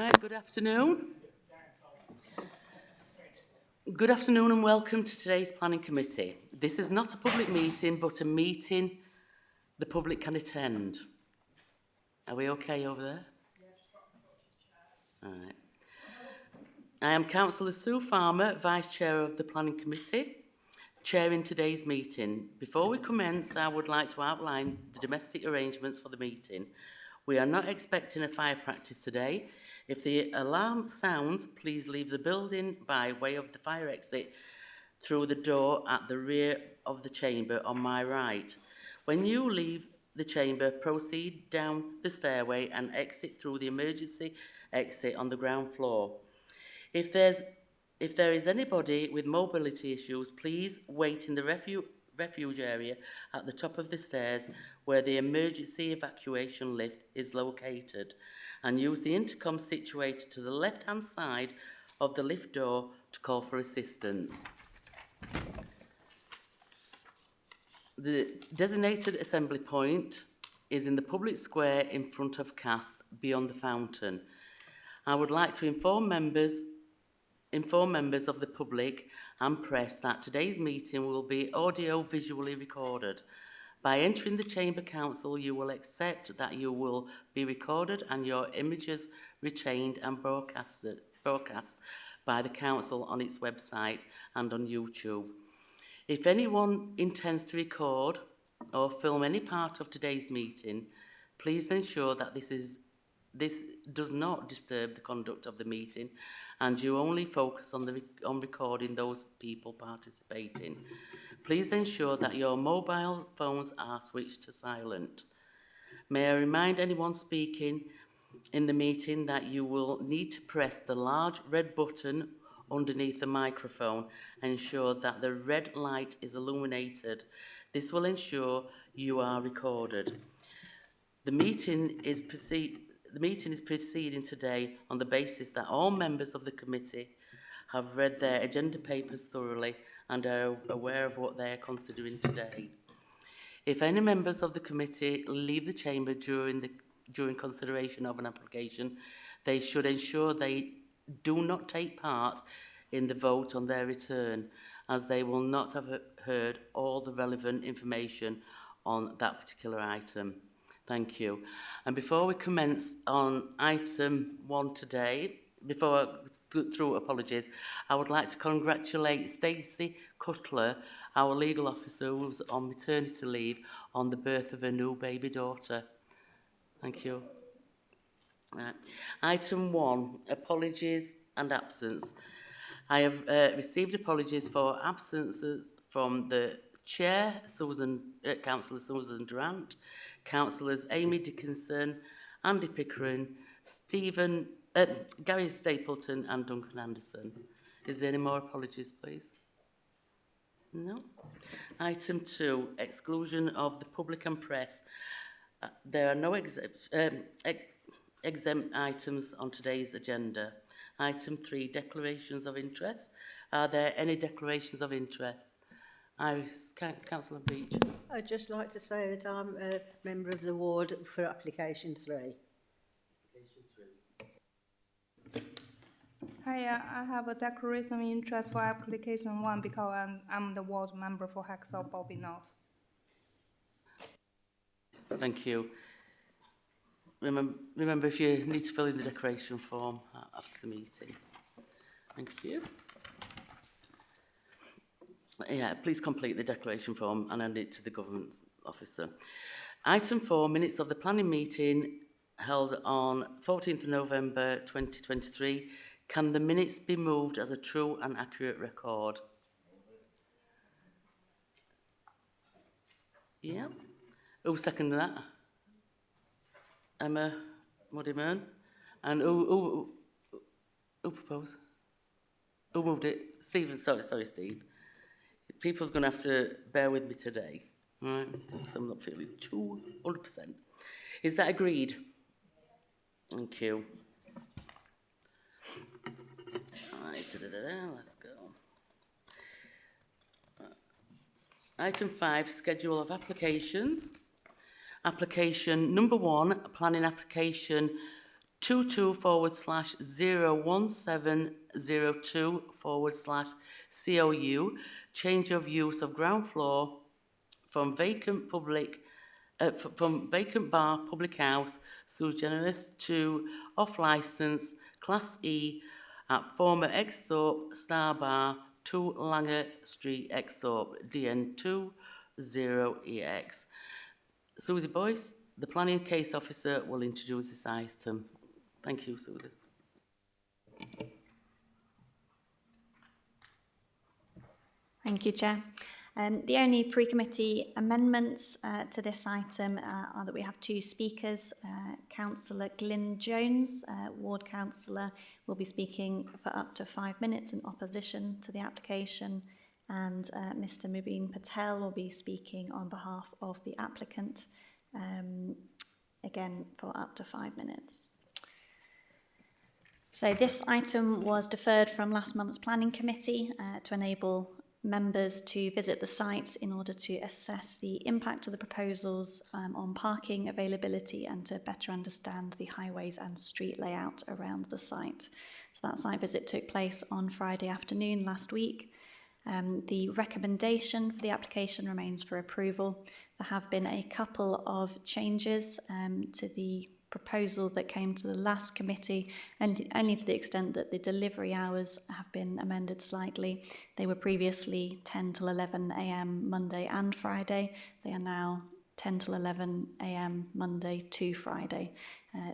Right, good afternoon. Good afternoon and welcome to today's Planning Committee. This is not a public meeting, but a meeting the public can attend. Are we okay over there? All right. I am Councillor Sue Farmer, Vice Chair of the Planning Committee, chairing today's meeting. Before we commence, I would like to outline the domestic arrangements for the meeting. We are not expecting a fire practice today. If the alarm sounds, please leave the building by way of the fire exit through the door at the rear of the chamber on my right. When you leave the chamber, proceed down the stairway and exit through the emergency exit on the ground floor. If there is anybody with mobility issues, please wait in the refuge area at the top of the stairs where the emergency evacuation lift is located, and use the intercom situated to the left-hand side of the lift door to call for assistance. The designated assembly point is in the public square in front of Cast, beyond the fountain. I would like to inform members of the public and press that today's meeting will be audio-visually recorded. By entering the Chamber Council, you will accept that you will be recorded and your images retained and broadcast by the Council on its website and on YouTube. If anyone intends to record or film any part of today's meeting, please ensure that this does not disturb the conduct of the meeting and you only focus on recording those people participating. Please ensure that your mobile phones are switched to silent. May I remind anyone speaking in the meeting that you will need to press the large red button underneath the microphone and ensure that the red light is illuminated. This will ensure you are recorded. The meeting is proceeding today on the basis that all members of the committee have read their agenda papers thoroughly and are aware of what they are considering today. If any members of the committee leave the chamber during consideration of an application, they should ensure they do not take part in the vote on their return, as they will not have heard all the relevant information on that particular item. Thank you. And before we commence on item 1 today, before I go through apologies, I would like to congratulate Stacey Cutler, our legal officer, who's on maternity leave on the birth of her new baby daughter. Thank you. Item 1, apologies and absence. I have received apologies for absences from the Chair, Councillor Susan Durant, Councillors Amy Dickinson, Andy Pickering, Gary Stapleton and Duncan Anderson. Is there any more apologies, please? No. Item 2, exclusion of the public and press. There are no exempt items on today's agenda. Item 3, declarations of interest. Are there any declarations of interest? Councillor Beach. I'd just like to say that I'm a member of the ward for application 3. Hi, I have a declaration of interest for application 1 because I'm the ward member for Hexel Bobby North. Thank you. Remember if you need to fill in the declaration form after the meeting. Thank you. Yeah, please complete the declaration form and hand it to the government officer. Item 4, minutes of the planning meeting held on 14th of November 2023. Can the minutes be moved as a true and accurate record? Yeah. Who seconded that? Emma Muddyman. And who proposed? Who moved it? Stephen, sorry, Steve. People's going to have to bear with me today, right? So I'm not feeling 200%. Is that agreed? Thank you. Right, let's go. Item 5, schedule of applications. Application number 1, planning application 22/01702/COU, change of use of ground floor from vacant bar public house sui generis to off licence Class E at former Exthorpe Star Bar, 2 Langer Street, Exthorpe, DN2 0EX. Susie Boyce, the planning case officer, will introduce this item. Thank you, Susie. Thank you, Chair. The only pre-committee amendments to this item are that we have two speakers. Councillor Glyn Jones, Ward Councillor, will be speaking for up to 5 minutes in opposition to the application, and Mr Mubin Patel will be speaking on behalf of the applicant, again for up to 5 minutes. So this item was deferred from last month's planning committee to enable members to visit the site in order to assess the impact of the proposals on parking availability and to better understand the highways and street layout around the site. So that site visit took place on Friday afternoon last week. The recommendation for the application remains for approval. There have been a couple of changes to the proposal that came to the last committee, and only to the extent that the delivery hours have been amended slightly. They were previously 10 till 11 a.m. Monday and Friday. They are now 10 till 11 a.m. Monday to Friday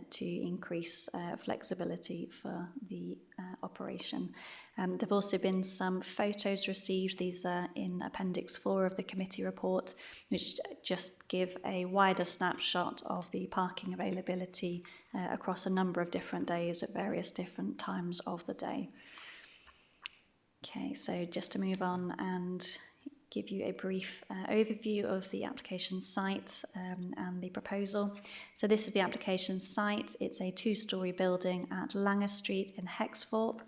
to increase flexibility for the operation. There have also been some photos received. These are in Appendix 4 of the committee report, which just give a wider snapshot of the parking availability across a number of different days at various different times of the day. Okay, so just to move on and give you a brief overview of the application site and the proposal. So this is the application site. It's a 2-storey building at Langer Street in Hexthorpe.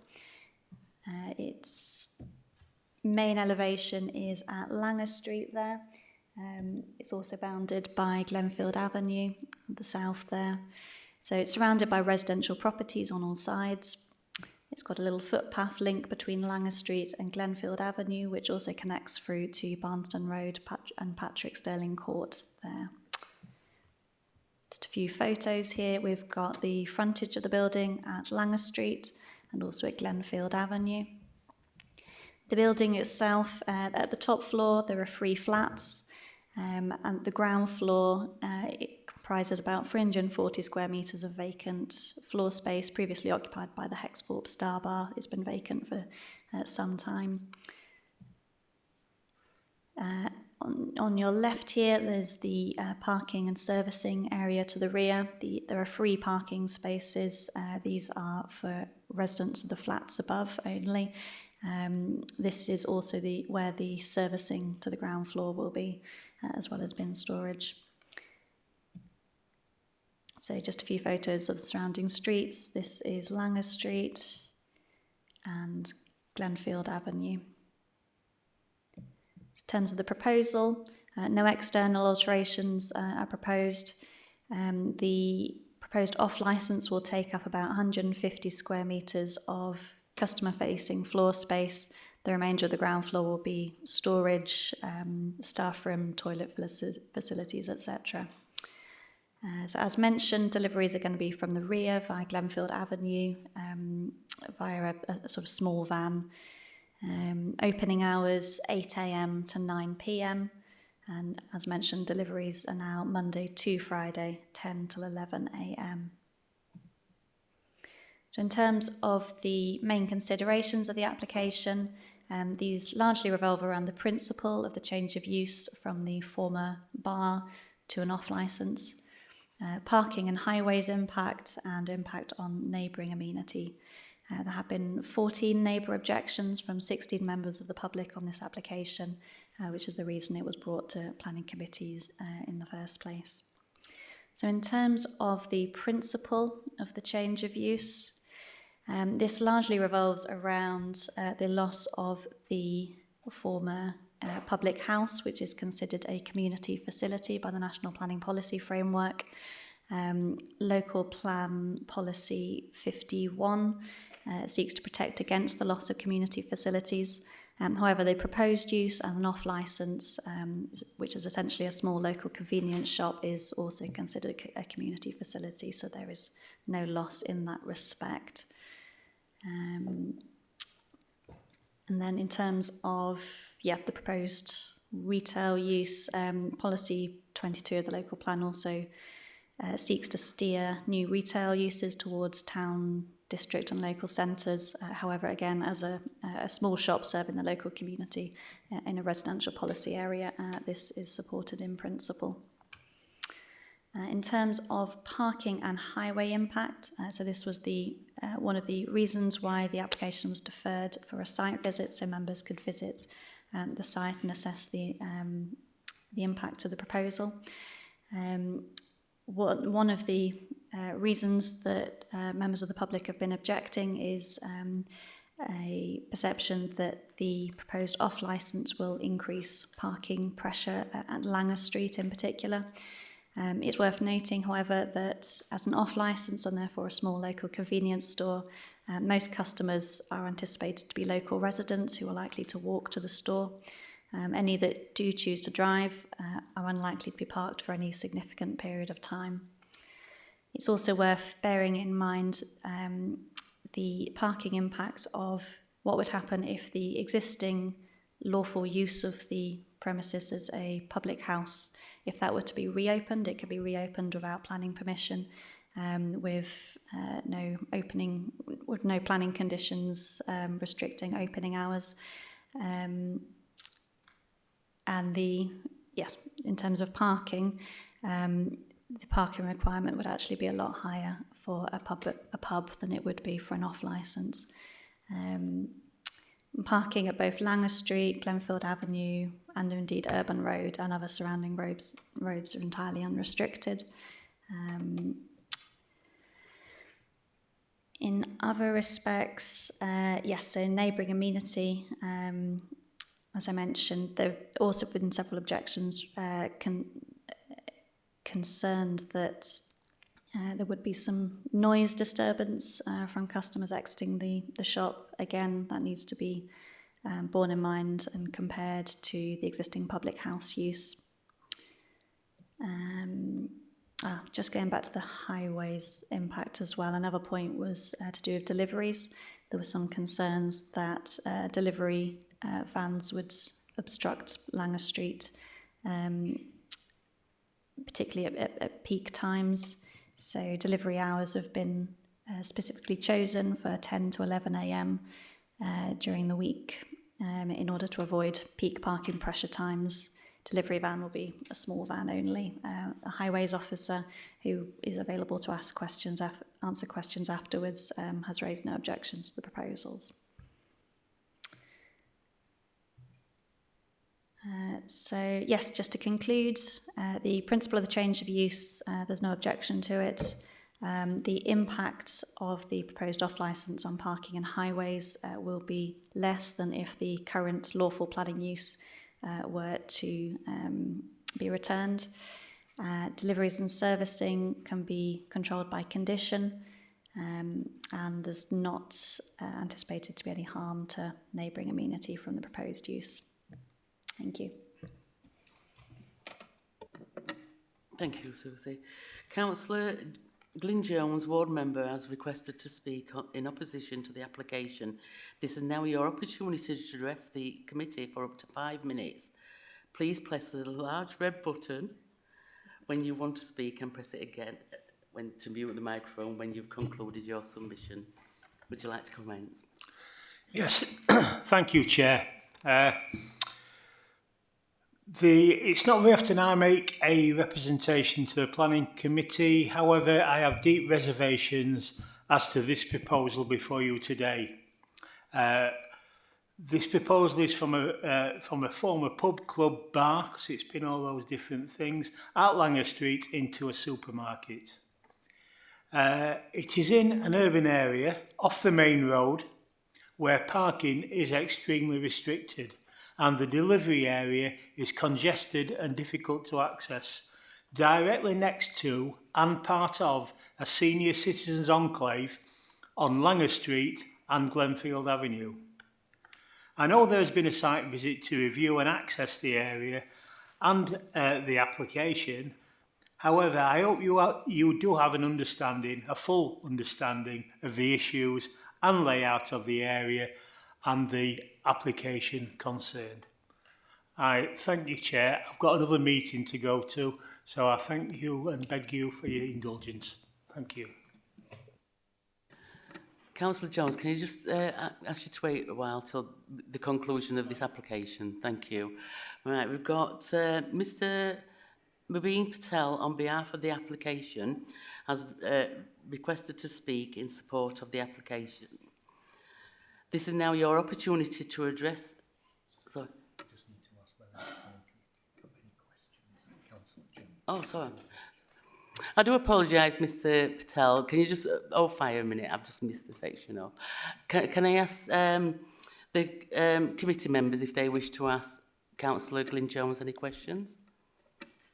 Its main elevation is at Langer Street there. It's also bounded by Glenfield Avenue at the south there. So it's surrounded by residential properties on all sides. It's got a little footpath link between Langer Street and Glenfield Avenue, which also connects through to Barnston Road and Patrick Stirling Court there. Just a few photos here. We've got the frontage of the building at Langer Street and also at Glenfield Avenue. The building itself, at the top floor, there are 3 flats, and the ground floor, it comprises about 340 square metres of vacant floor space previously occupied by the Hexthorpe Star Bar. It's been vacant for some time. On your left here, there's the parking and servicing area to the rear. There are 3 parking spaces. These are for residents of the flats above only. This is also where the servicing to the ground floor will be, as well as bin storage. So just a few photos of the surrounding streets. This is Langer Street and Glenfield Avenue. In terms of the proposal, no external alterations are proposed. The proposed off-licence will take up about 150 square metres of customer-facing floor space. The remainder of the ground floor will be storage, staff room, toilet facilities, etc. So as mentioned, deliveries are going to be from the rear via Glenfield Avenue via a sort of small van. Opening hours 8 a.m. to 9 p.m. and as mentioned, deliveries are now Monday to Friday 10 till 11 a.m. So in terms of the main considerations of the application, these largely revolve around the principle of the change of use from the former bar to an off-licence, parking and highways impact and impact on neighbouring amenity. There have been 14 neighbour objections from 16 members of the public on this application, which is the reason it was brought to planning committees in the first place. So in terms of the principle of the change of use, this largely revolves around the loss of the former public house, which is considered a community facility by the National Planning Policy Framework. Local Plan Policy 51 seeks to protect against the loss of community facilities. However, the proposed use and an off-licence, which is essentially a small local convenience shop, is also considered a community facility, so there is no loss in that respect. And then in terms of, the proposed retail use, policy 22 of the local plan also seeks to steer new retail uses towards town, district and local centres. However, again, as a small shop serving the local community in a residential policy area, this is supported in principle. In terms of parking and highway impact, so this was one of the reasons why the application was deferred for a site visit, so members could visit the site and assess the impact of the proposal. One of the reasons that members of the public have been objecting is a perception that the proposed off-licence will increase parking pressure at Langer Street in particular. It's worth noting, however, that as an off-licence and therefore a small local convenience store, most customers are anticipated to be local residents who are likely to walk to the store. Any that do choose to drive are unlikely to be parked for any significant period of time. It's also worth bearing in mind the parking impact of what would happen if the existing lawful use of the premises as a public house, if that were to be reopened. It could be reopened without planning permission, with no planning conditions restricting opening hours. In terms of parking, the parking requirement would actually be a lot higher for a pub than it would be for an off-licence. Parking at both Langer Street, Glenfield Avenue, and indeed Urban Road and other surrounding roads are entirely unrestricted. In other respects, so neighbouring amenity, as I mentioned, there have also been several objections concerned that there would be some noise disturbance from customers exiting the shop. Again, that needs to be borne in mind and compared to the existing public house use. Just going back to the highways impact as well, another point was to do with deliveries. There were some concerns that delivery vans would obstruct Langer Street, particularly at peak times. So delivery hours have been specifically chosen for 10 to 11 a.m. During the week in order to avoid peak parking pressure times. Delivery van will be a small van only. A highways officer who is available to answer questions afterwards has raised no objections to the proposals. Just to conclude, the principle of the change of use, there's no objection to it. The impact of the proposed off-licence on parking and highways will be less than if the current lawful planning use were to be returned. Deliveries and servicing can be controlled by condition, and there's not anticipated to be any harm to neighbouring amenity from the proposed use. Thank you. Thank you, Susie. Councillor Glyn Jones, ward member, has requested to speak in opposition to the application. This is now your opportunity to address the committee for up to 5 minutes. Please press the large red button when you want to speak and press it again to mute the microphone when you've concluded your submission. Would you like to comment? Yes, thank you, Chair. It's not very often I make a representation to the Planning Committee. However, I have deep reservations as to this proposal before you today. This proposal is from a former pub, club, bar, because it's been all those different things, at Langer Street into a supermarket. It is in an urban area off the main road where parking is extremely restricted, and the delivery area is congested and difficult to access. Directly next to and part of a senior citizens enclave on Langer Street and Glenfield Avenue. I know there's been a site visit to review and access the area and the application. However, I hope you do have a full understanding of the issues and layout of the area and the application concerned. I thank you, Chair. I've got another meeting to go to, so I thank you and beg you for your indulgence. Thank you. Councillor Jones, can you just ask you to wait a while till the conclusion of this application? Thank you. Right, we've got Mr. Mubin Patel, on behalf of the application, has requested to speak in support of the application. This is now your opportunity to address... Sorry. Just need to ask whether the planning committee got any questions of Councillor Jones. Oh, sorry. I do apologise, Mr. Patel. Can you just fire a minute? I've just missed the section up. Can I ask the committee members if they wish to ask Councillor Glyn Jones any questions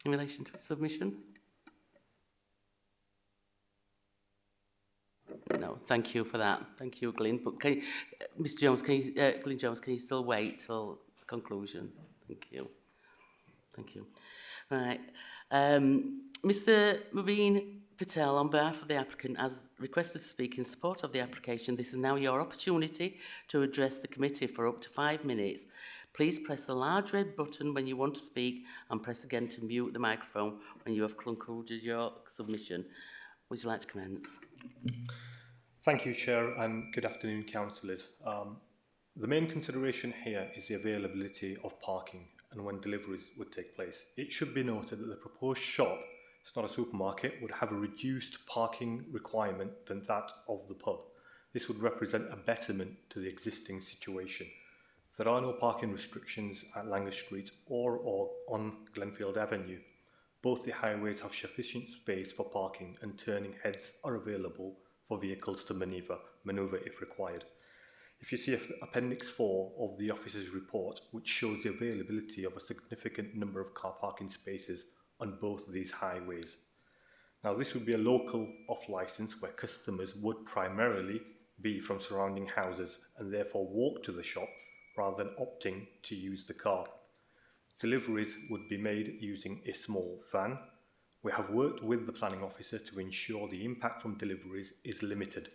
in relation to his submission? No, thank you for that. Thank you, Glyn. But can you, Mr. Jones, Glyn Jones, can you still wait till the conclusion? Thank you. Thank you. Right. Mr. Mubin Patel, on behalf of the applicant, has requested to speak in support of the application. This is now your opportunity to address the committee for up to 5 minutes. Please press the large red button when you want to speak and press again to mute the microphone when you have concluded your submission. Would you like to commence? Thank you, Chair, and good afternoon, councillors. The main consideration here is the availability of parking and when deliveries would take place. It should be noted that the proposed shop, it's not a supermarket, would have a reduced parking requirement than that of the pub. This would represent a betterment to the existing situation. There are no parking restrictions at Langer Street or on Glenfield Avenue. Both the highways have sufficient space for parking and turning heads are available for vehicles to manoeuvre if required. If you see Appendix 4 of the officer's report, which shows the availability of a significant number of car parking spaces on both of these highways. Now, this would be a local off-licence where customers would primarily be from surrounding houses and therefore walk to the shop rather than opting to use the car. Deliveries would be made using a small van. We have worked with the planning officer to ensure the impact from deliveries is limited.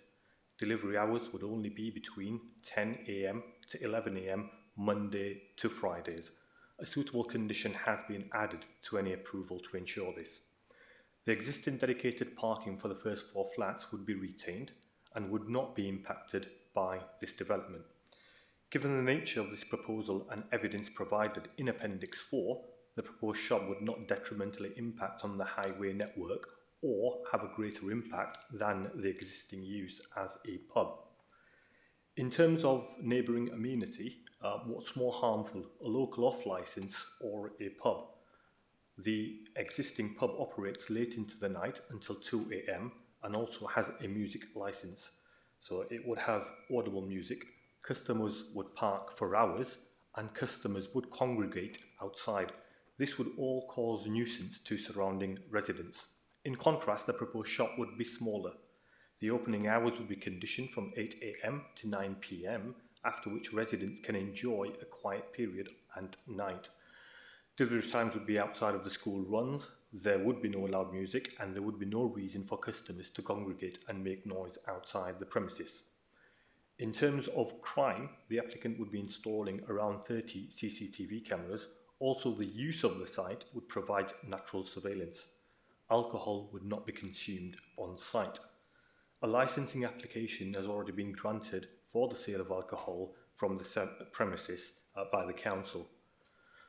Delivery hours would only be between 10 AM to 11 AM, Monday to Fridays. A suitable condition has been added to any approval to ensure this. The existing dedicated parking for the first 4 flats would be retained and would not be impacted by this development. Given the nature of this proposal and evidence provided in Appendix 4, the proposed shop would not detrimentally impact on the highway network or have a greater impact than the existing use as a pub. In terms of neighbouring amenity, what's more harmful, a local off-licence or a pub? The existing pub operates late into the night until 2 AM and also has a music licence. So it would have audible music, customers would park for hours and customers would congregate outside. This would all cause nuisance to surrounding residents. In contrast, the proposed shop would be smaller. The opening hours would be conditioned from 8 AM to 9 PM, after which residents can enjoy a quiet period at night. Delivery times would be outside of the school runs, there would be no loud music, and there would be no reason for customers to congregate and make noise outside the premises. In terms of crime, the applicant would be installing around 30 CCTV cameras. Also, the use of the site would provide natural surveillance. Alcohol would not be consumed on site. A licensing application has already been granted for the sale of alcohol from the premises by the council.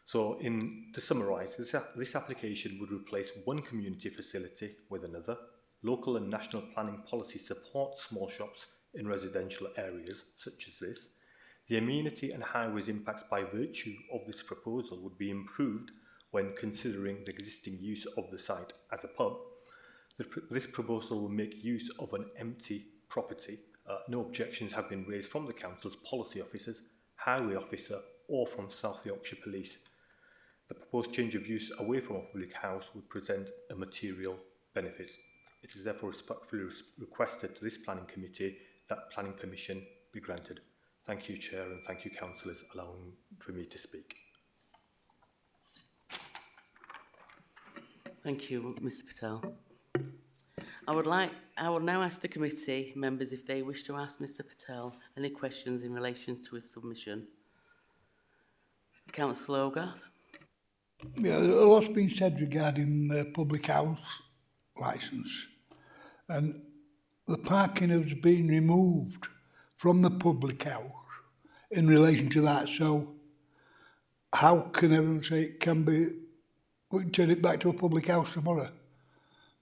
So, to summarise, this application would replace one community facility with another. Local and national planning policy supports small shops in residential areas such as this. The amenity and highways impacts by virtue of this proposal would be improved when considering the existing use of the site as a pub. This proposal will make use of an empty property. No objections have been raised from the council's policy officers, highway officer or from South Yorkshire Police. The proposed change of use away from a public house would present a material benefit. It is therefore respectfully requested to this planning committee that planning permission be granted. Thank you, Chair, and thank you, councillors, allowing for me to speak. Thank you, Mr Patel. I would now ask the committee members if they wish to ask Mr Patel any questions in relation to his submission. Councillor Hogarth. Yeah, a lot's been said regarding the public house licence, and the parking has been removed from the public house in relation to that. So how can everyone say it can be, we can turn it back to a public house tomorrow?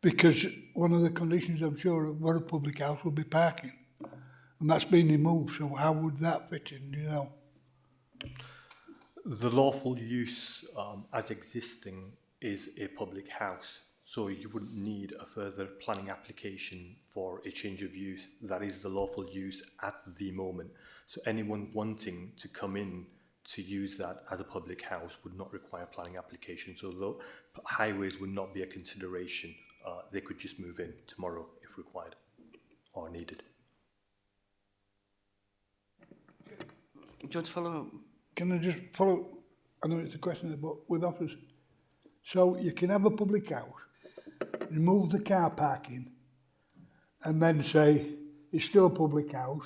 Because one of the conditions, I'm sure, of what a public house would be parking, and that's been removed. So how would that fit in, do you know? The lawful use as existing is a public house, so you wouldn't need a further planning application for a change of use. That is the lawful use at the moment. So anyone wanting to come in to use that as a public house would not require planning application. So though highways would not be a consideration, they could just move in tomorrow if required or needed. Do you want to follow up? Can I just follow? I know it's a question, but with offers. So you can have a public house, remove the car parking, and then say it's still a public house,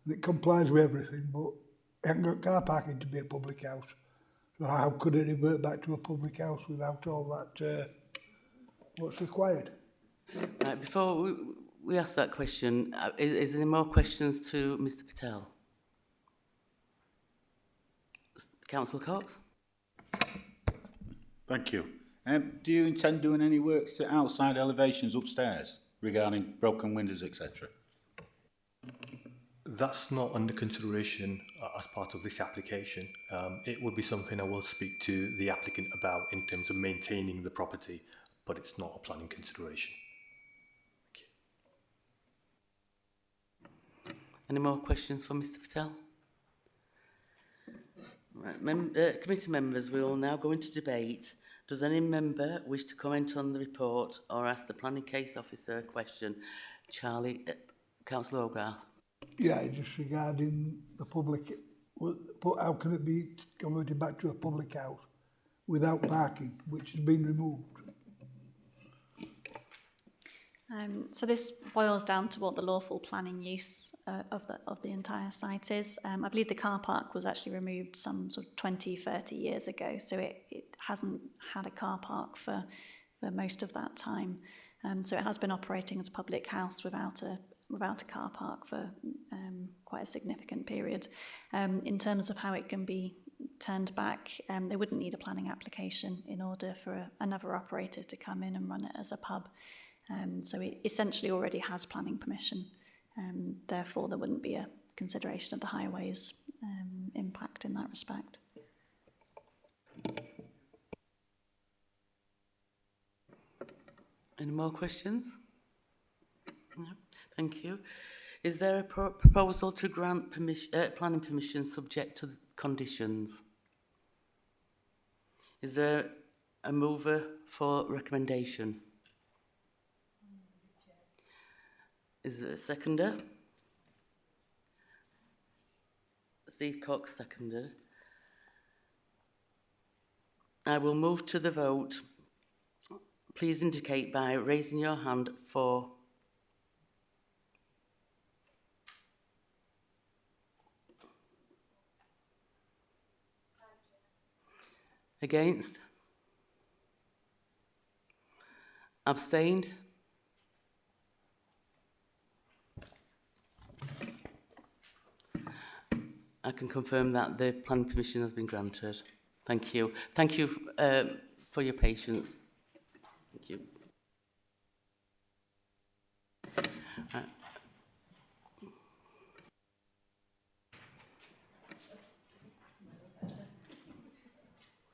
and it complies with everything, but it hasn't got car parking to be a public house. So how could it revert back to a public house without all that, what's required? Right, before we ask that question, is there any more questions to Mr Patel? Councillor Cox. Thank you. Do you intend doing any works to outside elevations upstairs regarding broken windows, etc.? That's not under consideration as part of this application. It would be something I will speak to the applicant about in terms of maintaining the property, but it's not a planning consideration. Thank you. Any more questions for Mr Patel? Right, committee members, we will now go into debate. Does any member wish to comment on the report or ask the planning case officer a question? Councillor Hogarth. Yeah, just regarding the public, but how can it be converted back to a public house without parking, which has been removed? So this boils down to what the lawful planning use of the entire site is. I believe the car park was actually removed some sort of 20, 30 years ago, so it hasn't had a car park for most of that time. So it has been operating as a public house without a car park for quite a significant period. In terms of how it can be turned back, they wouldn't need a planning application in order for another operator to come in and run it as a pub. So it essentially already has planning permission, therefore there wouldn't be a consideration of the highways impact in that respect. Any more questions? No. Thank you. Is there a proposal to grant planning permission subject to the conditions? Is there a mover for recommendation? Is there a seconder? Steve Cox seconded. I will move to the vote. Please indicate by raising your hand for. Against? Abstained? I can confirm that the planning permission has been granted. Thank you. Thank you for your patience. Thank you.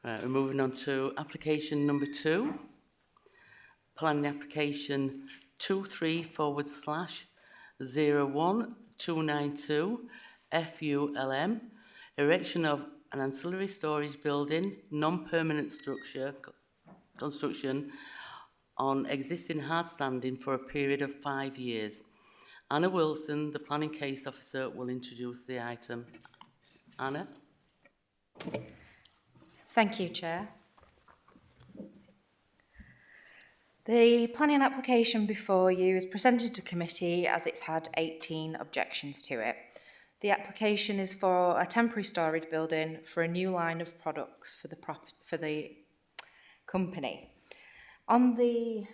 We're moving on to application number 2. Planning application 23/01292 FULM. Erection of an ancillary storage building, non-permanent construction on existing hard standing for a period of 5 years. Anna Wilson, the Planning Case Officer, will introduce the item. Anna? Thank you, Chair. The planning application before you is presented to committee as it's had 18 objections to it. The application is for a temporary storage building for a new line of products for the company. On the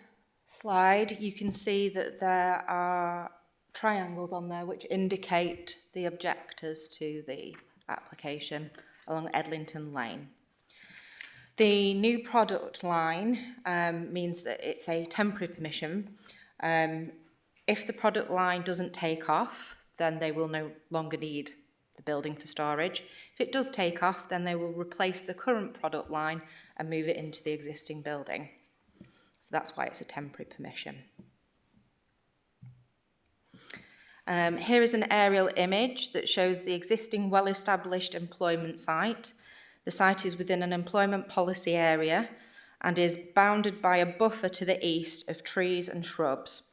slide, you can see that there are triangles on there which indicate the objectors to the application along Edlington Lane. The new product line means that it's a temporary permission. If the product line doesn't take off, then they will no longer need the building for storage. If it does take off, then they will replace the current product line and move it into the existing building. So that's why it's a temporary permission. Here is an aerial image that shows the existing well-established employment site. The site is within an employment policy area and is bounded by a buffer to the east of trees and shrubs.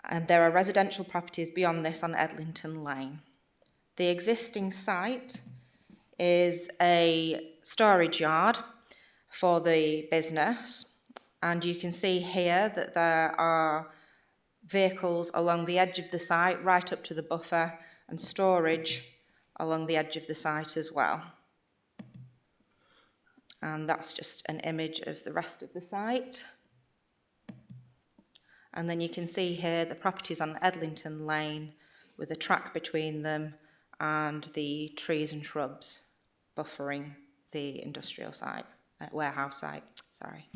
And there are residential properties beyond this on Edlington Lane. The existing site is a storage yard for the business, and you can see here that there are vehicles along the edge of the site right up to the buffer and storage along the edge of the site as well. And that's just an image of the rest of the site. And then you can see here the properties on Edlington Lane with a track between them and the trees and shrubs buffering the industrial site, warehouse site, sorry.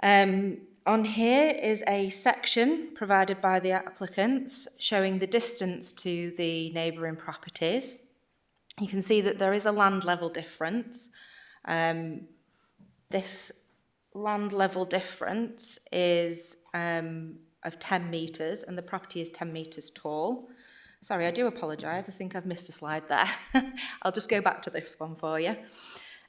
On here is a section provided by the applicants showing the distance to the neighbouring properties. You can see that there is a land level difference. This land level difference is of 10 metres and the property is 10 metres tall. Sorry, I do apologise. I think I've missed a slide there. I'll just go back to this one for you.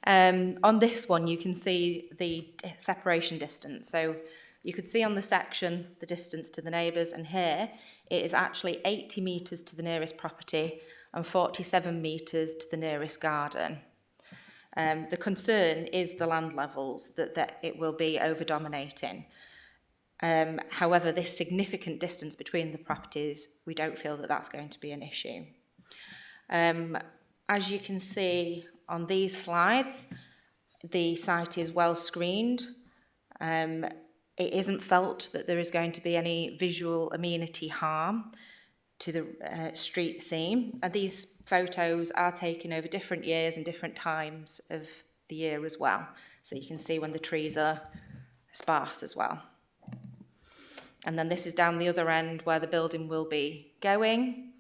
On this one, you can see the separation distance. So you could see on the section the distance to the neighbours, and here it is actually 80 metres to the nearest property and 47 metres to the nearest garden. The concern is the land levels, that it will be over-dominating. However, this significant distance between the properties, we don't feel that that's going to be an issue. As you can see on these slides, the site is well screened. It isn't felt that there is going to be any visual amenity harm to the street scene. And these photos are taken over different years and different times of the year as well. So you can see when the trees are sparse as well. And then this is down the other end where the building will be going,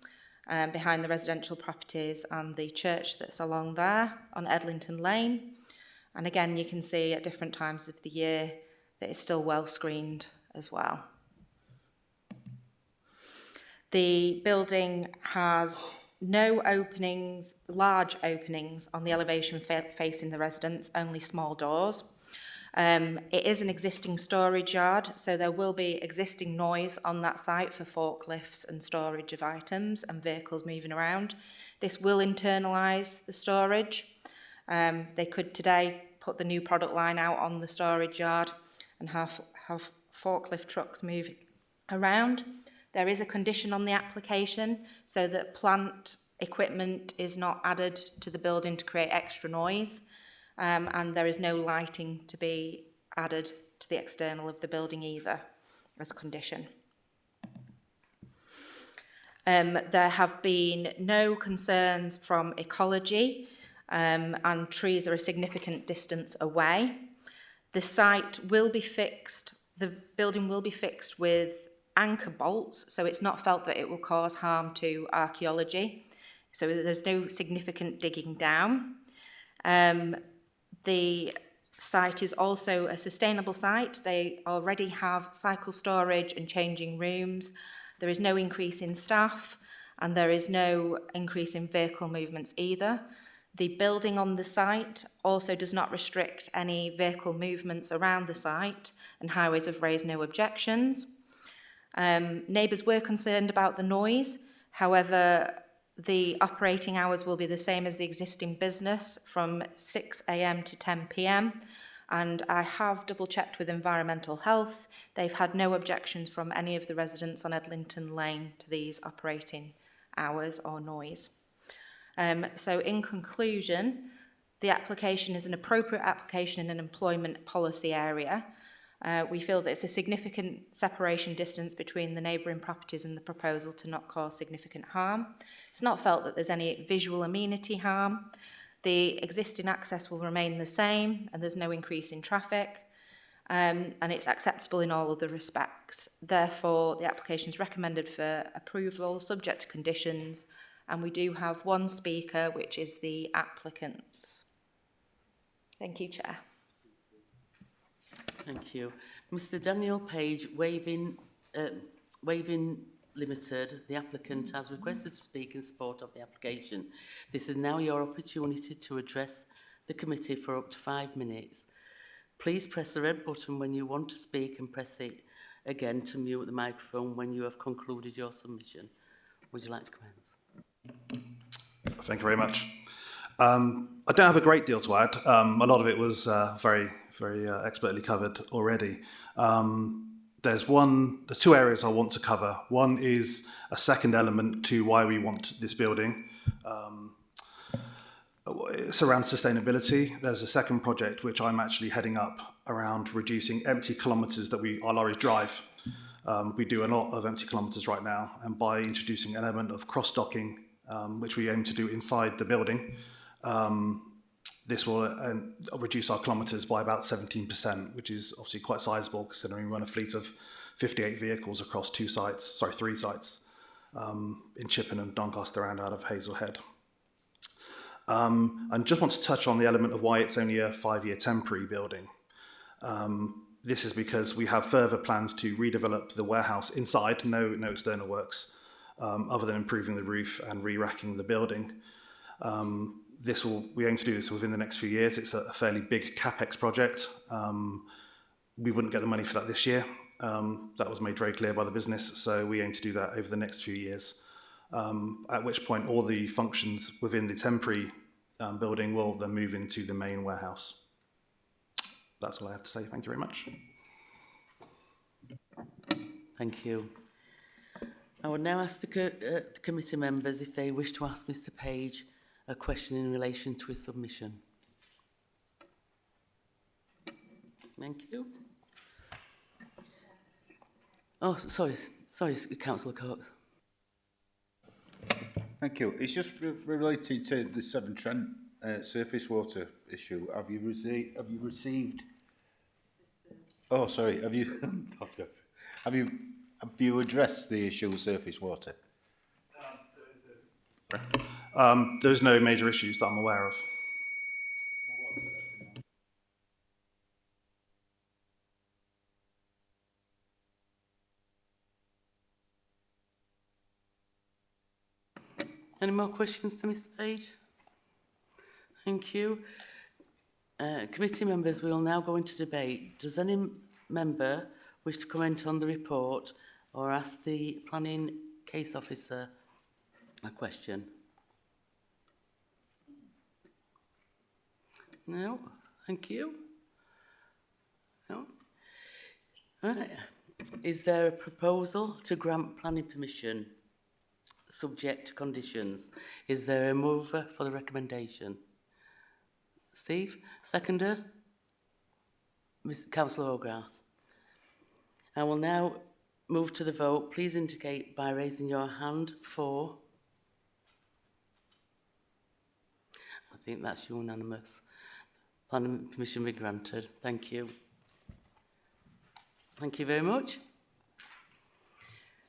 behind the residential properties and the church that's along there on Edlington Lane. And again, you can see at different times of the year that it's still well screened as well. The building has no openings, large openings on the elevation facing the residents, only small doors. It is an existing storage yard, so there will be existing noise on that site for forklifts and storage of items and vehicles moving around. This will internalise the storage. They could today put the new product line out on the storage yard and have forklift trucks moving around. There is a condition on the application so that plant equipment is not added to the building to create extra noise. And there is no lighting to be added to the external of the building either as a condition. There have been no concerns from ecology, and trees are a significant distance away. The site will be fixed, the building will be fixed with anchor bolts, so it's not felt that it will cause harm to archaeology. So there's no significant digging down. The site is also a sustainable site. They already have cycle storage and changing rooms. There is no increase in staff and there is no increase in vehicle movements either. The building on the site also does not restrict any vehicle movements around the site, and Highways have raised no objections. Neighbours were concerned about the noise. However, the operating hours will be the same as the existing business from 6 a.m. to 10 p.m. And I have double checked with Environmental Health. They've had no objections from any of the residents on Edlington Lane to these operating hours or noise. So in conclusion, the application is an appropriate application in an employment policy area. We feel that it's a significant separation distance between the neighbouring properties and the proposal to not cause significant harm. It's not felt that there's any visual amenity harm. The existing access will remain the same and there's no increase in traffic. And it's acceptable in all other respects. Therefore, the application is recommended for approval, subject to conditions, and we do have one speaker, which is the applicants. Thank you, Chair. Thank you. Mr Daniel Page, Waving Limited, the applicant has requested to speak in support of the application. This is now your opportunity to address the committee for up to 5 minutes. Please press the red button when you want to speak and press it again to mute the microphone when you have concluded your submission. Would you like to commence? Thank you very much. I don't have a great deal to add. A lot of it was very expertly covered already. There's two areas I want to cover. One is a second element to why we want this building. It's around sustainability. There's a second project which I'm actually heading up around reducing empty kilometres that our lorries drive. We do a lot of empty kilometres right now, and by introducing an element of cross-docking, which we aim to do inside the building, this will reduce our kilometres by about 17%, which is obviously quite sizable considering we run a fleet of 58 vehicles across 3 sites in Chippen and Doncaster and out of Hazelhead. And just want to touch on the element of why it's only a 5-year temporary building. This is because we have further plans to redevelop the warehouse inside, no external works, other than improving the roof and re-racking the building. We aim to do this within the next few years. It's a fairly big capex project. We wouldn't get the money for that this year. That was made very clear by the business, so we aim to do that over the next few years. At which point all the functions within the temporary building will then move into the main warehouse. That's all I have to say. Thank you very much. Thank you. I would now ask the committee members if they wish to ask Mr Page a question in relation to his submission. Thank you. Oh, sorry, Councillor Cox. Thank you. It's just related to the Severn Trent surface water issue. Have you received? Oh, sorry. Have you addressed the issue of surface water? There's no major issues that I'm aware of. Any more questions to Mr Page? Thank you. Committee members, we will now go into debate. Does any member wish to comment on the report or ask the planning case officer a question? No? Thank you. No? Right. Is there a proposal to grant planning permission subject to conditions? Is there a mover for the recommendation? Steve? Seconder? Councillor O'Grath. I will now move to the vote. Please indicate by raising your hand for. I think that's unanimous. Planning permission be granted. Thank you. Thank you very much.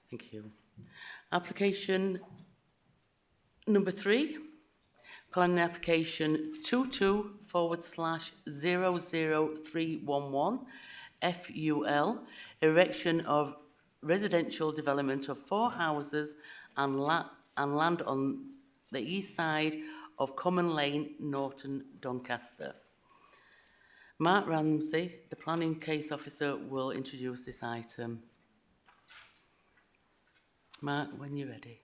Thank you. Application number 3, planning application 22/00311 FUL, erection of residential development of 4 houses and land on the east side of Common Lane, Norton, Doncaster. Mark Ramsey, the planning case officer, will introduce this item. Mark, when you're ready.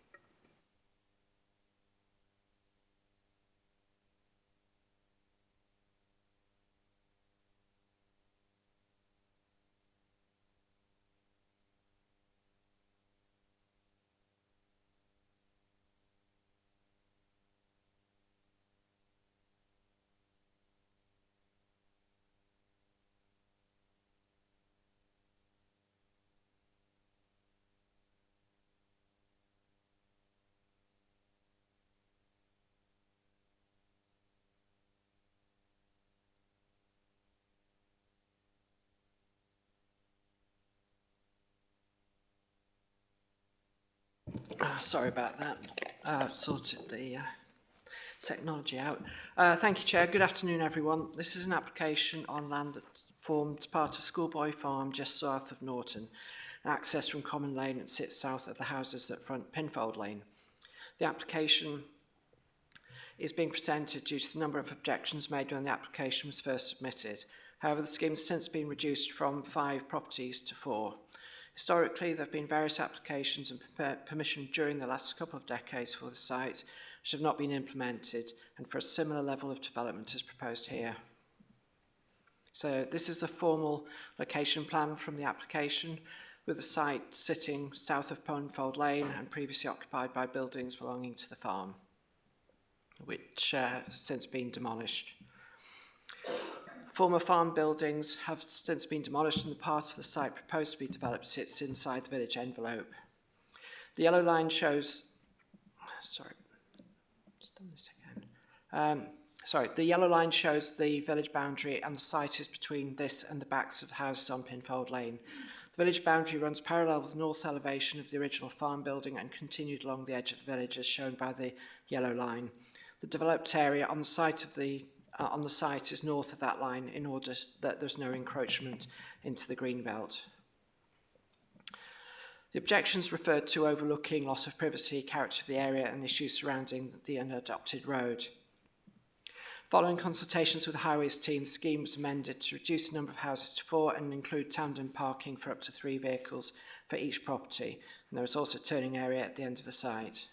Sorry about that. Sorted the technology out. Thank you, Chair. Good afternoon, everyone. This is an application on land that formed part of Schoolboy Farm just south of Norton, access from Common Lane and sits south of the houses that front Pinfold Lane. The application is being presented due to the number of objections made when the application was first submitted. However, the scheme has since been reduced from 5 properties to 4. Historically, there have been various applications and permission during the last couple of decades for the site which have not been implemented and for a similar level of development as proposed here. So this is the formal location plan from the application, with the site sitting south of Pinfold Lane and previously occupied by buildings belonging to the farm, which have since been demolished. Former farm buildings have since been demolished and the part of the site proposed to be developed sits inside the village envelope. The yellow line shows, the yellow line shows the village boundary and the site is between this and the backs of the houses on Pinfold Lane. The village boundary runs parallel with the north elevation of the original farm building and continued along the edge of the village as shown by the yellow line. The developed area on the site is north of that line in order that there's no encroachment into the green belt. The objections referred to overlooking loss of privacy, character of the area and issues surrounding the unadopted road. Following consultations with the highways team, the scheme was amended to reduce the number of houses to 4 and include tandem parking for up to 3 vehicles for each property. And there is also a turning area at the end of the site.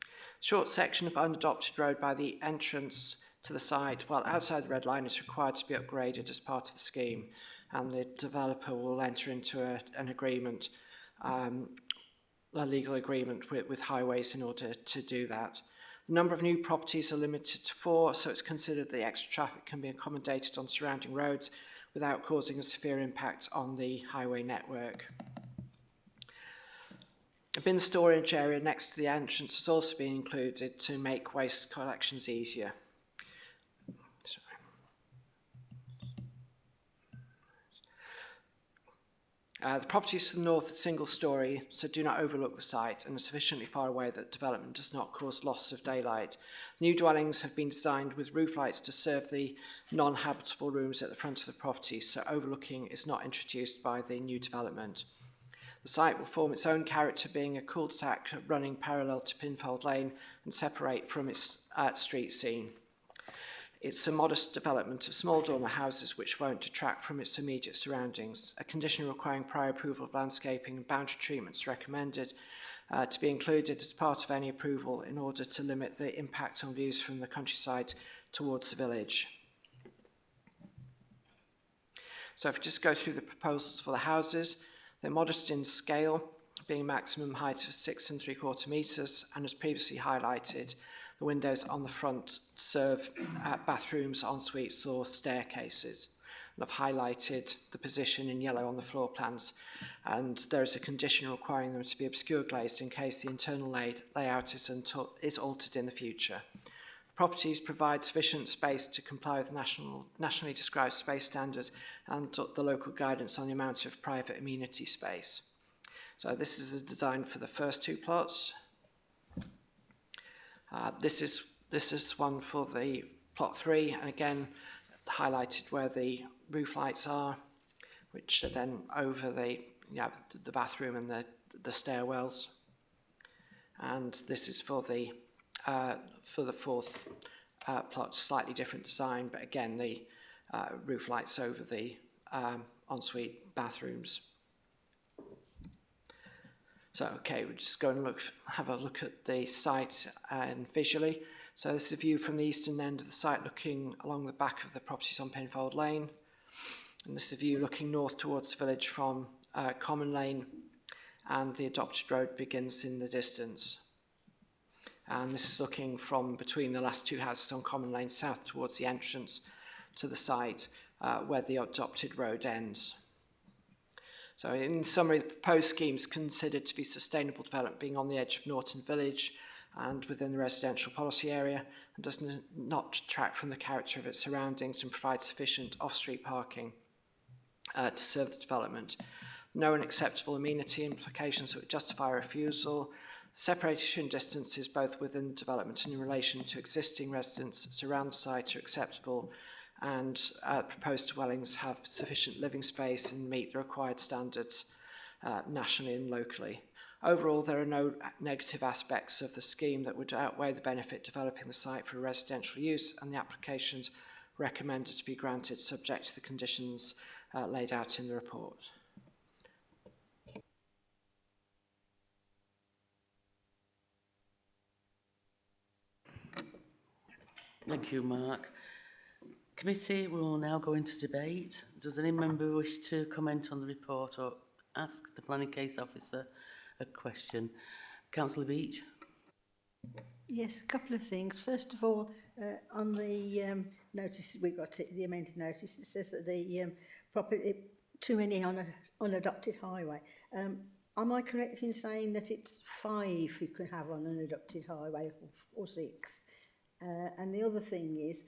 A short section of unadopted road by the entrance to the site, while outside the red line, is required to be upgraded as part of the scheme, and the developer will enter into an agreement, a legal agreement with highways in order to do that. The number of new properties are limited to 4, so it's considered that extra traffic can be accommodated on surrounding roads without causing a severe impact on the highway network. A bin storage area next to the entrance has also been included to make waste collections easier. The properties to the north are single storey, so do not overlook the site and are sufficiently far away that development does not cause loss of daylight. New dwellings have been designed with roof lights to serve the non-habitable rooms at the front of the property, so overlooking is not introduced by the new development. The site will form its own character, being a cul-de-sac running parallel to Pinfold Lane and separate from its street scene. It's a modest development of small dormer houses which won't detract from its immediate surroundings. A condition requiring prior approval of landscaping and boundary treatments recommended to be included as part of any approval in order to limit the impact on views from the countryside towards the village. So if we just go through the proposals for the houses, they're modest in scale, being maximum height of 6 3/4 metres, and as previously highlighted, the windows on the front serve bathrooms, en-suites or staircases. And I've highlighted the position in yellow on the floor plans, and there is a condition requiring them to be obscure glazed in case the internal layout is altered in the future. Properties provide sufficient space to comply with nationally described space standards and the local guidance on the amount of private amenity space. So this is a design for the first 2 plots. This is one for the plot 3, and again highlighted where the roof lights are, which are then over the bathroom and the stairwells. And this is for the 4th plot, slightly different design, but again the roof lights over the ensuite bathrooms. So, okay, we're just going to have a look at the site and visually. So this is a view from the eastern end of the site looking along the back of the properties on Penfold Lane. And this is a view looking north towards the village from Common Lane, and the adopted road begins in the distance. And this is looking from between the last two houses on Common Lane south towards the entrance to the site where the adopted road ends. So in summary, the proposed scheme is considered to be sustainable development, being on the edge of Norton Village and within the residential policy area, and does not detract from the character of its surroundings and provide sufficient off-street parking to serve the development. No unacceptable amenity implications that would justify refusal. Separation distances both within the development and in relation to existing residents that surround the site are acceptable, and proposed dwellings have sufficient living space and meet the required standards nationally and locally. Overall, there are no negative aspects of the scheme that would outweigh the benefit developing the site for residential use, and the applications recommended to be granted subject to the conditions laid out in the report. Thank you, Mark. Committee will now go into debate. Does any member wish to comment on the report or ask the planning case officer a question? Councillor Beach. Yes, a couple of things. First of all, on the notice we got, the amended notice, it says that the property too many on an unadopted highway. Am I correct in saying that it's 5 you can have on an adopted highway, or 6? And the other thing is,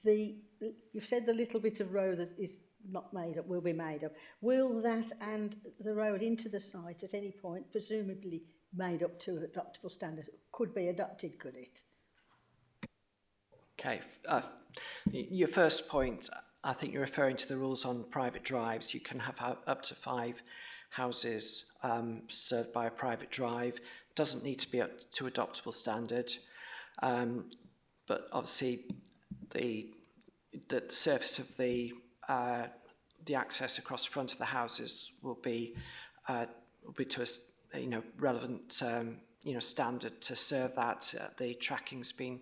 you've said the little bit of road that is not made up will be made up. Will that and the road into the site at any point, presumably made up to adoptable standard, could be adopted, could it? Okay, your first point, I think you're referring to the rules on private drives. You can have up to 5 houses served by a private drive. Doesn't need to be up to adoptable standard, but obviously the surface of the access across the front of the houses will be to a relevant standard to serve that. The tracking's been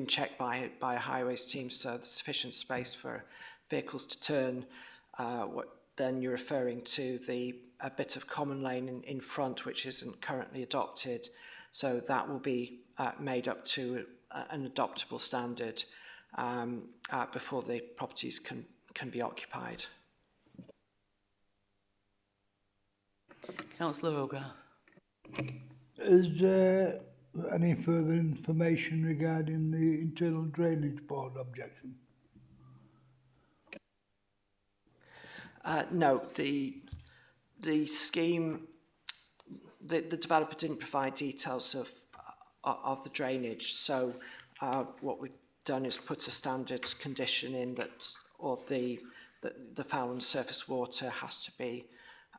checked by a highways team, so there's sufficient space for vehicles to turn. Then you're referring to a bit of common lane in front, which isn't currently adopted, so that will be made up to an adoptable standard before the properties can be occupied. Councillor Hogarth. Is there any further information regarding the internal drainage board objection? No, the scheme, the developer didn't provide details of the drainage, so what we've done is put a standard condition in that, or the foul and surface water has to be,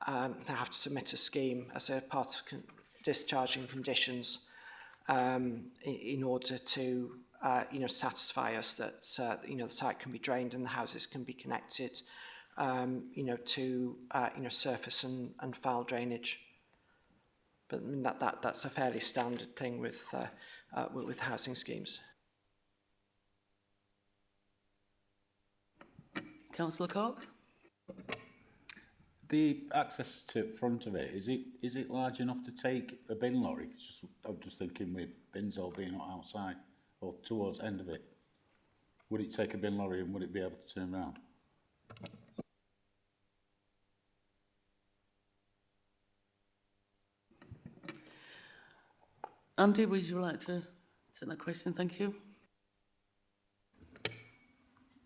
they have to submit a scheme as a part of discharging conditions in order to satisfy us that the site can be drained and the houses can be connected to surface and foul drainage. But I mean, that's a fairly standard thing with housing schemes. Councillor Cox. The access to front of it, is it large enough to take a bin lorry? I'm just thinking with bins all being outside or towards end of it. Would it take a bin lorry and would it be able to turn around? Andy, would you like to take that question? Thank you.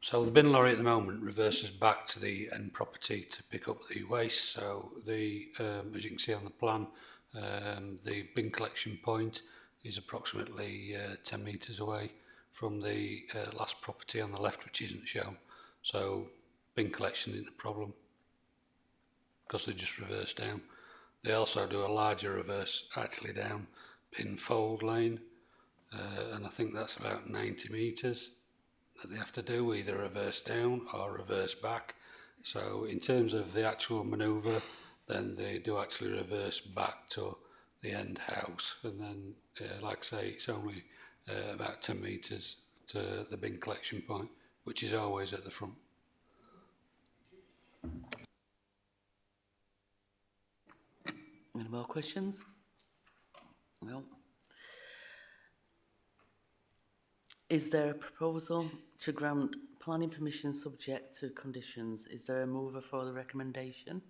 So the bin lorry at the moment reverses back to the end property to pick up the waste. So as you can see on the plan, the bin collection point is approximately 10 metres away from the last property on the left, which isn't shown. So bin collection isn't a problem because they just reverse down. They also do a larger reverse actually down Penfold Lane, and I think that's about 90 metres. that they have to do, either reverse down or reverse back. So in terms of the actual manoeuvre, then they do actually reverse back to the end house, and then, like I say, it's only about 10 metres to the bin collection point, which is always at the front. Any more questions? No. Is there a proposal to grant planning permission subject to conditions? Is there a mover for the recommendation?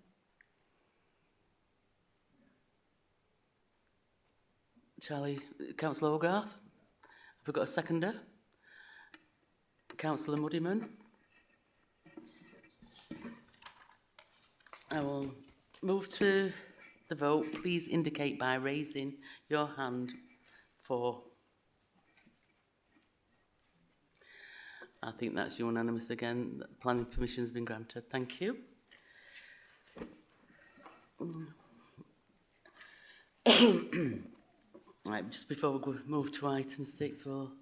Charlie, Councillor Hogarth? Have we got a seconder? Councillor Muddyman? I will move to the vote. Please indicate by raising your hand for. I think that's unanimous again. Planning permission has been granted. Thank you. Right, just before we move to item 6, will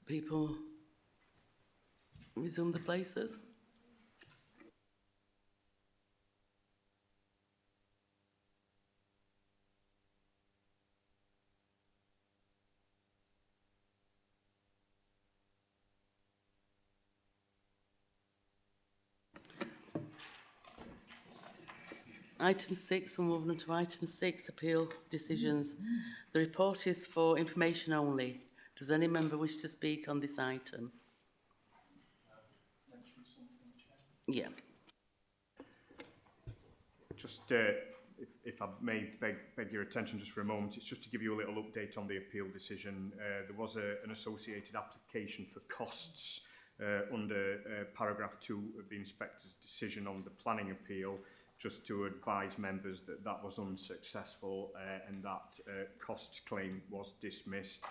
people resume the places? Item 6, we're moving on to item 6, appeal decisions. The report is for information only. Does any member wish to speak on this item? Yeah. Just, if I may beg your attention just for a moment, it's just to give you a little update on the appeal decision. There was an associated application for costs under paragraph 2 of the inspector's decision on the planning appeal, just to advise members that that was unsuccessful and that costs claim was dismissed.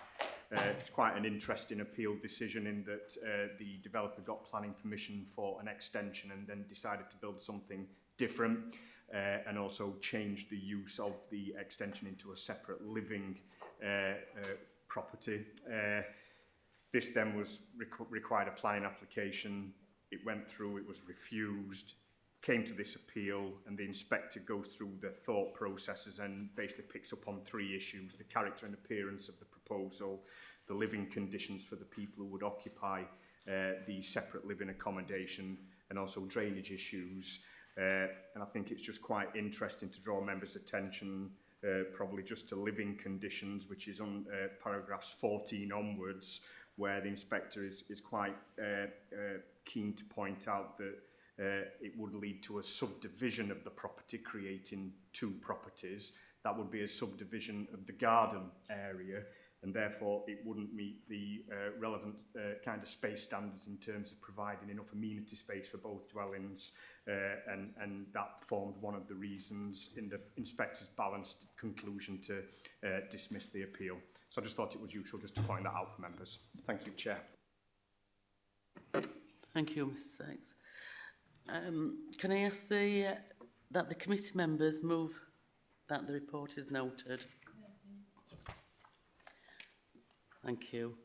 It's quite an interesting appeal decision in that the developer got planning permission for an extension and then decided to build something different and also changed the use of the extension into a separate living property. This then was required a planning application. It went through, it was refused, came to this appeal, and the inspector goes through the thought processes and basically picks up on 3 issues: the character and appearance of the proposal, the living conditions for the people who would occupy the separate living accommodation, and also drainage issues. And I think it's just quite interesting to draw members' attention probably just to living conditions, which is on paragraphs 14 onwards, where the inspector is quite keen to point out that it would lead to a subdivision of the property, creating 2 properties. That would be a subdivision of the garden area, and therefore it wouldn't meet the relevant kind of space standards in terms of providing enough amenity space for both dwellings, and that formed one of the reasons in the inspector's balanced conclusion to dismiss the appeal. So I just thought it was useful just to point that out for members. Thank you, Chair. Thank you, Mr. Sykes. Can I ask that the committee members move that the report is noted? Thank you.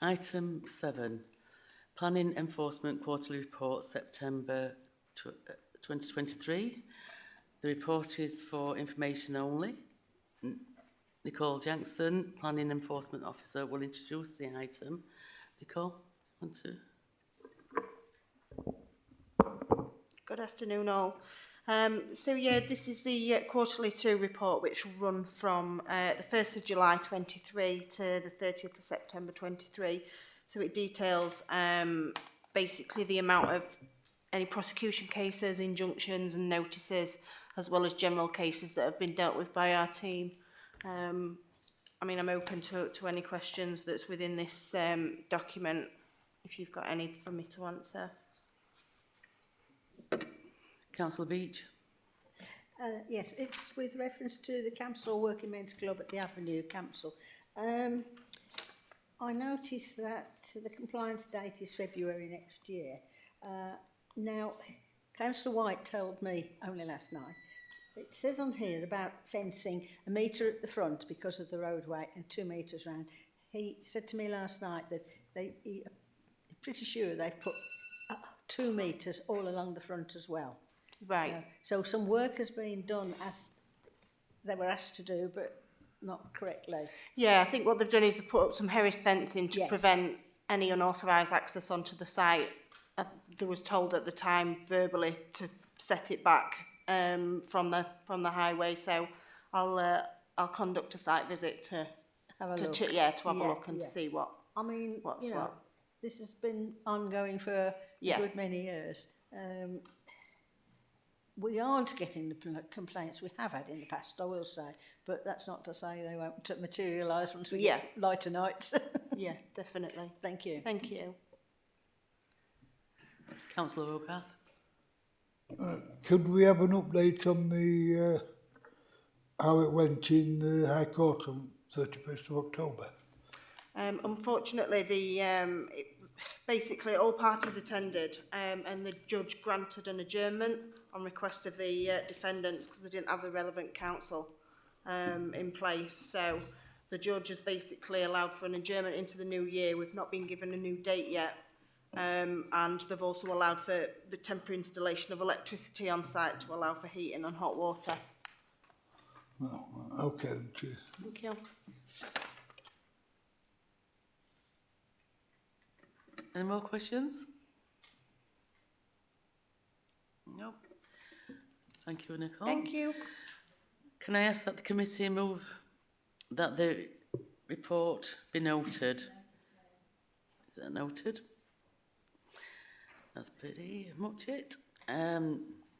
Item 7, Planning Enforcement Quarterly Report, September 2023. The report is for information only. Nicole Jackson, Planning Enforcement Officer, will introduce the item. Nicole, want to? Good afternoon all. This is the quarterly 2 report, which will run from the 1st of July 23 to the 30th of September 23. So it details basically the amount of any prosecution cases, injunctions and notices, as well as general cases that have been dealt with by our team. I'm open to any questions that's within this document, if you've got any for me to answer. Councillor Beach. Yes, it's with reference to the Campsall Working Men's Club at the Avenue, Campsall. I noticed that the compliance date is February next year. Now, Councillor White told me only last night, it says on here about fencing 1 metre at the front because of the roadway and 2 metres round. He said to me last night that he pretty sure they've put 2 metres all along the front as well. Right. So some work has been done as they were asked to do, but not correctly. Yeah, I think what they've done is they've put up some Harris fencing to Yes. prevent any unauthorised access onto the site. They was told at the time verbally to set it back from the highway. So I'll conduct a site visit to Have a to look. have a look and see what. I mean, What's you know, what? this has been ongoing for a good many years. We aren't getting the complaints we have had in the past, I will say, but that's not to say they won't materialise once we get lighter nights. Yeah, definitely. Thank you. Thank you. Councillor Hogarth. Could we have an update on the how it went in the High Court on 31st of October? Unfortunately, basically all parties attended and the judge granted an adjournment on request of the defendants because they didn't have the relevant counsel in place. So the judge has basically allowed for an adjournment into the new year. We've not been given a new date yet. And they've also allowed for the temporary installation of electricity on site to allow for heating and hot water. Oh, okay, cheers. Thank you. Any more questions? No. Thank you, Nicole. Thank you. Can I ask that the committee move that the report be noted? Is that noted? That's pretty much it.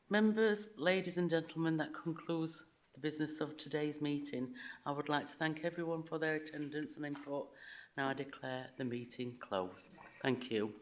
Members, ladies and gentlemen, that concludes the business of today's meeting. I would like to thank everyone for their attendance and input. Now I declare the meeting closed. Thank you.